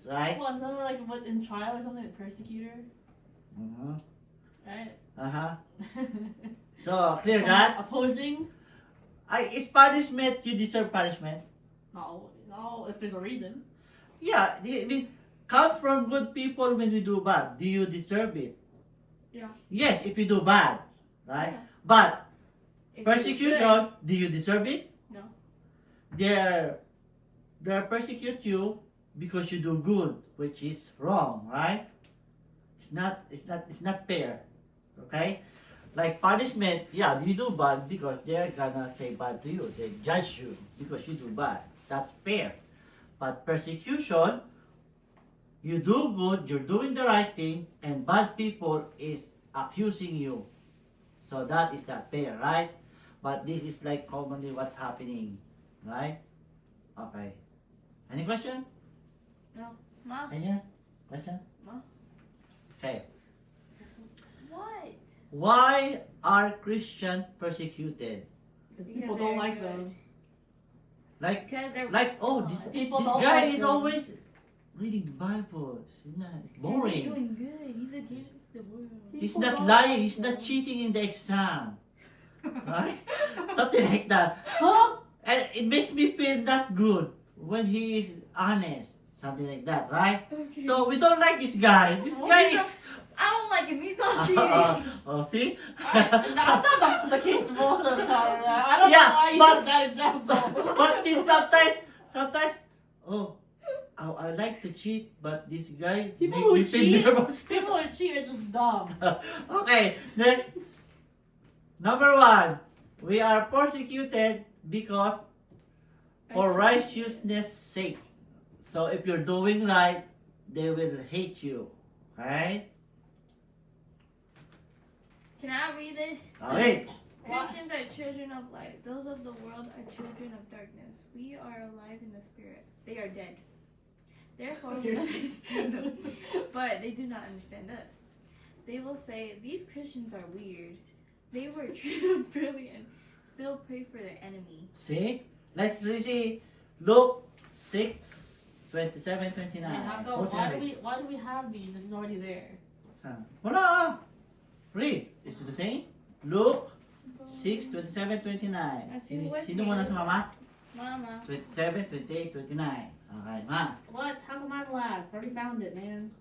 right? Well, something like what in trial or something, the persecutor, Mm-hmm. right? Uh-huh. So, clear that? Opposing? Is punishment, you deserve punishment? No, if there's a reason. Yeah, I mean, comes from good people when we do bad. Do you deserve it? Yeah. Yes, if you do bad, right? Yeah. But If persecution, do you deserve it? No. They persecute you because you do good, which is wrong, right? It's not fair. Okay? Like punishment, yeah, you do bad because they're gonna say bad to you. They judge you because you do bad. That's fair. But persecution, you do good, you're doing the right thing, and bad people is accusing you. So that is not fair, right? But this is like commonly what's happening, right? Okay. Any question? No. Ma? Any question? Ma? Okay. What? Why are Christians persecuted? Because people don't like them. Like, Because they're this People this don't guy like is them. always reading the Bible. It's not He's boring. doing good. He's against the world. He's People not don't lying. like He's not them. cheating in the exam. Right? Something like that. Huh? And it makes me feel not good when he is honest. Something like that, right? Okay. So we don't like this guy. This Oh, guy he's is. I don't like him. He's not cheating. Oh, see? That's not the case most of the time. Man. I don't Yeah, know why you but- took that example. But this sometimes, I like to cheat, but this guy People makes who me cheat- feel nervous. People who cheat are just dumb. Okay, next. Number 1, we are persecuted because for righteousness' sake. So if you're doing right, they will hate you, right? Can I read it? Okay. Christians are children of light. Those of the world are children of darkness. We are alive in the spirit. They are dead. Therefore, we understand them, but they do not understand us. They will say, "These Christians are weird. They were brilliant. Still pray for their enemy." See? Let's see. Luke 6, 27, 29. Man, how come? What's that? Why do we have these if it's already there? Saan? Wala ah. Read. Is it the same? Luke 6, 27, 29. Sino muna sa mama? Mama. 27, 28, 29. Okay, ma. What? How come mine lags? I already found it, man.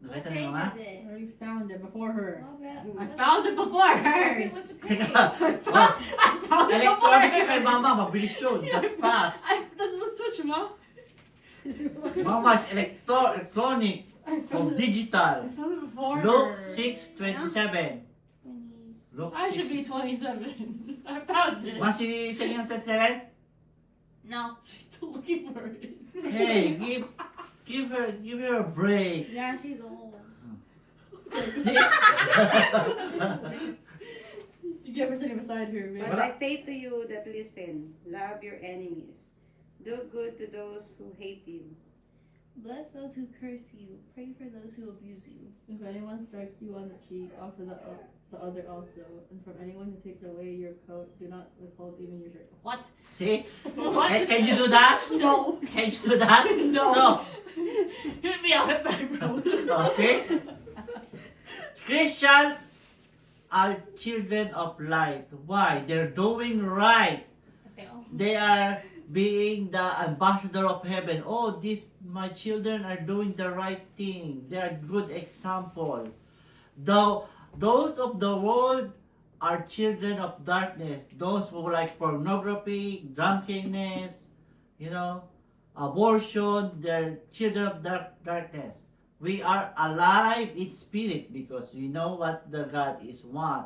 What Nakita ni page mama? is it? I already found it before her. I What found it before her. was the Teka. page? Oh, I found it before electronic yung kay her. mama. Mabilis yun. That's fast. That's the switch, ma. Mama's electronic I of found it. digital. I found it before Luke her. 6, 27. Luke I 6. should be 27. I found it. Mas siya yung 27? No. She's still looking for it. Hey, give her a break. Yeah, she's old. See? You get her sitting beside her, man. But I say to you that listen, love your enemies. Do good to those who hate you. Bless those who curse you. Pray for those who abuse you. If anyone strikes you on the cheek, offer the other also. And from anyone who takes away your coat, do not withhold even your shirt. What? See? What? Can you do that? No. Can you do that? No. So, Hit me out back, bro. Oh, see? Christians are children of light. Why? They're doing right. I say, oh. They are being the ambassador of heaven. Oh, these my children are doing the right thing. They are good example. Though those of the world are children of darkness. Those who like pornography, drunkenness, abortion, they're children of darkness. We are alive in spirit because we know what the God is one.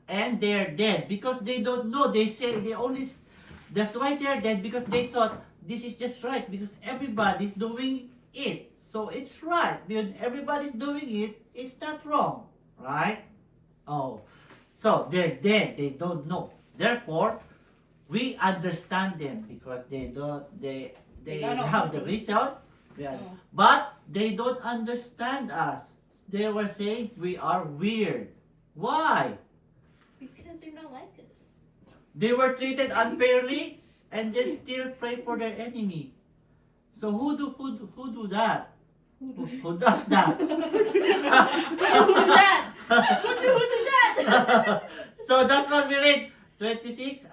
And they're dead because they don't know. They say they only. That's why they're dead because they thought this is just right because everybody's doing it. So it's right. When everybody's doing it, it's not wrong. Right? Oh. So they're dead. They don't know. Therefore, we understand them because they got no have the money. result. Yeah. Oh. But they don't understand us. They were saying we are weird. Why? Because they're not like us. They were treated unfairly and they still pray for their enemy. So who do that? Who does that? Who did that? Who did that? So that's what we read. 26.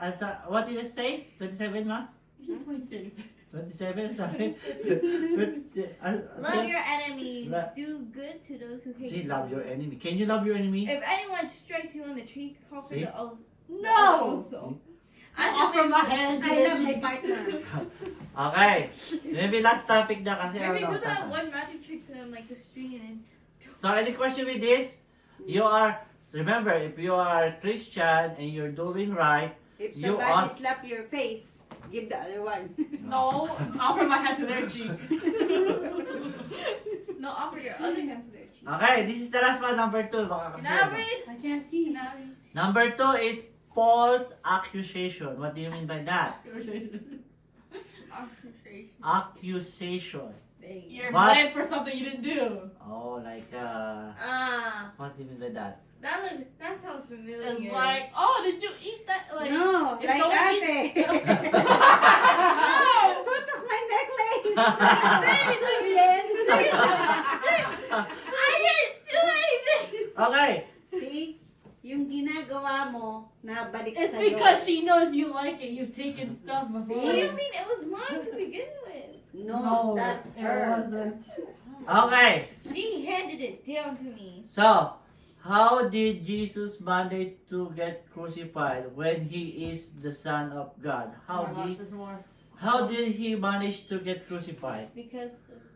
What did it say? 27, ma? 26. 27, sorry. Love your enemies. La- Do good to those who hate See, you. love your enemy. Can you love your enemy? If anyone strikes you on the cheek, call for See? the oath. No! I Offer my hand to I their love my cheek. partner. Okay. Maybe last topic na kasi. Maybe ano, do that tata. one magic trick to them, like the string and then. So any question with this? You are, remember, if you are Christian and you're doing right, If You somebody are- slap your face, give the other one. No, offer my hand to their cheek. No, offer your other hand to their cheek. okay, this is the last one, number 2. Baka Can I kasi- read? I can't see. Can I read? Number 2 is false accusation. What do you mean by that? Concentration. Accusation. You're What? blamed for something you didn't do. Oh, like, what do you mean by that? That sounds familiar. It's like, oh, did you eat that? Like, No, if like someone ate. eats- Who took my necklace? I didn't do anything. Okay. See? Yung ginagawa mo, nabalik It's sa'yo. because she knows you like it. You've taken stuff before. What do you mean? It was mine to begin with. No, that's it her. wasn't. Okay. She handed it down to me. So, how did Jesus manage to get crucified when he is the Son of God? Oh my gosh, there's more. How did he manage to get crucified? Because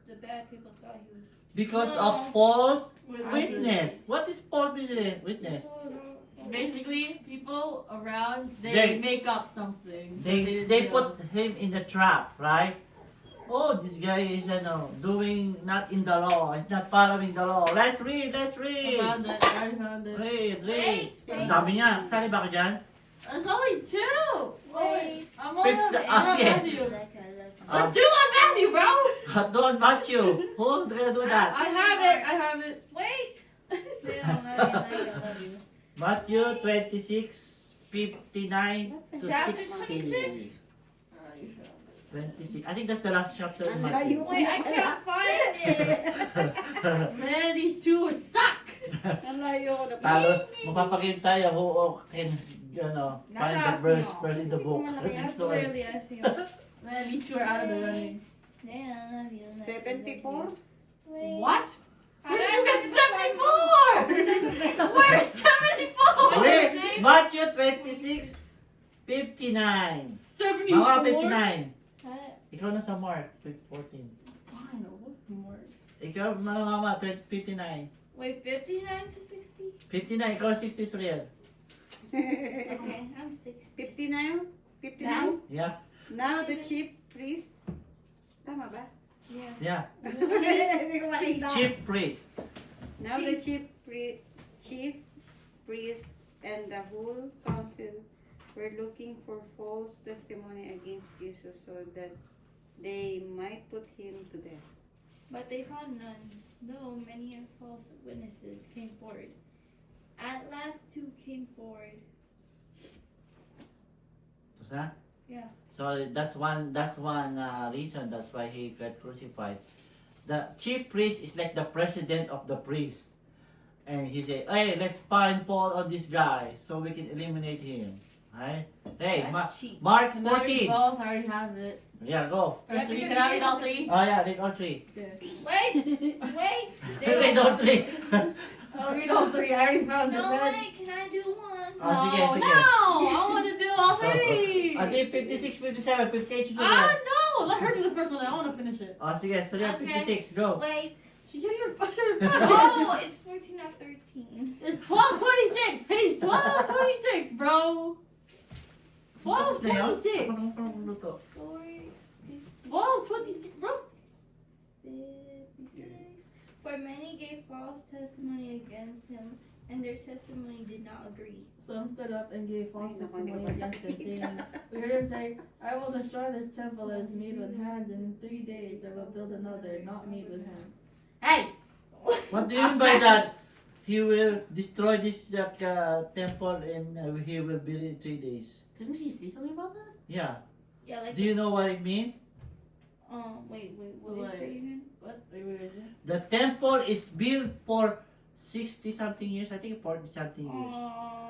the bad people thought he was. Because No. of false Witnesses. witness. What is false witness? Basically, people around They- they make up something. that didn't They do. put him in the trap, right? Oh, this guy is doing not in the law. He's not following the law. Let's read. I found it. I found it. Read. Wait. Ang dami niya. Sali ba ka dyan? There's only two. Wait. I'm on Sige. Matthew. Like I love you. Let's do on Matthew, bro. Don't Matthew. Who's gonna do that? I have it. I have it. Wait. They don't love you like I love you. Matthew 26, 59 to Chapter 60. 26? 26. I think that's the last chapter in Ang Matthew. layo Wait, I can't find it. Man, these two suck. Ang layo ko na Talo, magpapagame tayo who can, find the Nakasino. verse in the book. Yeah, This story. clearly I see. Man, these two are out of the running. Yeah, I love you. 74? Wait. What? How Where did did you I get 74? Where's 74? Wait, Matthew 26, 59. 74? Mga 59. What? Ikaw na sa Mark 14. Fine, I'll look more. Ikaw, mama, 59. Wait, 59 to 60? 59, ikaw 60 is real. Okay, I'm 60. 59? 59? Now? Yeah, Now the chief priest. Tama ba? Yeah. yeah. Hindi ko makita. Chief priest. Now the chief priest and the whole council were looking for false testimony against Jesus so that they might put him to death. But they found none, though many false witnesses came forward. At last, two came forward. Tapos na? Yeah. So that's one reason that's why he got crucified. The chief priest is like the president of the priests. And he said, hey, let's find Paul on this guy so we can eliminate him. Right? Hey, That's cheap. Mark Can I read 14. both? I already have it. Yeah, go. Or three. Can I read all three? Oh yeah, read all three. Okay. Wait! Wait! They Read all three. I'll read all three. I already found it. No, man. wait, can I do one? Oh, sige, No, sige. no! I want to do all three! Ah, di 56, 57, 58, Ah, no! Let her do the first one. I want to finish it. Oh, sige, so yeah, Okay. 56, go. Wait. She can't even push her Oh, it's 14 not 13. It's 1226, page 1226, bro. 1226. 1226, bro. 56. For many gave false testimony against him, and their testimony did not agree. Some stood up and gave false Ay, naku, hindi ko testimony against him, saying, we heard him say, I will destroy this temple that is made with hands, and in 3 days I will build another not made with hands. Hey! What do you mean by that? He will destroy this temple and he will build it in 3 days. Didn't he see something about that? Yeah. Yeah, like Do you know what it means? Wait, what Like- did you say again? What? Wait. The temple is built for 60 something years, I think 40 something years.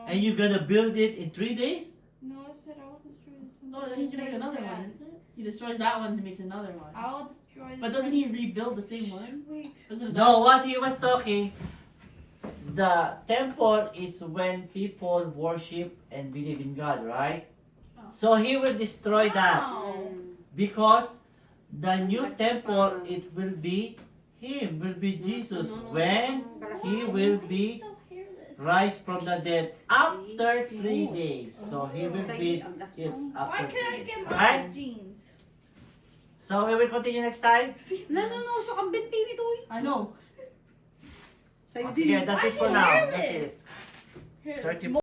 And you're gonna build it in 3 days? No, I said I will destroy this one. No, then he's gonna make another one, isn't it? He destroys that one and makes another one. I'll destroy this But doesn't one. he rebuild the same one? Wait. Isn't it No, what he was talking, the temple is when people worship and believe in God, right? Oh. So he will destroy that Wow. because the new That's temple, fine. it will be him, will be Jesus No, no, no, when no, he Why? will Why be is so hairless? rise from the dead after See? 3 days. So he will be it Why after can't I 3 get days. my Right? jeans? So we will continue next time. No, so kambinti nito eh. I know. Sa'yo Oh, sige, din. that's Why it for is he now. hairless? That's it. Hairless. 30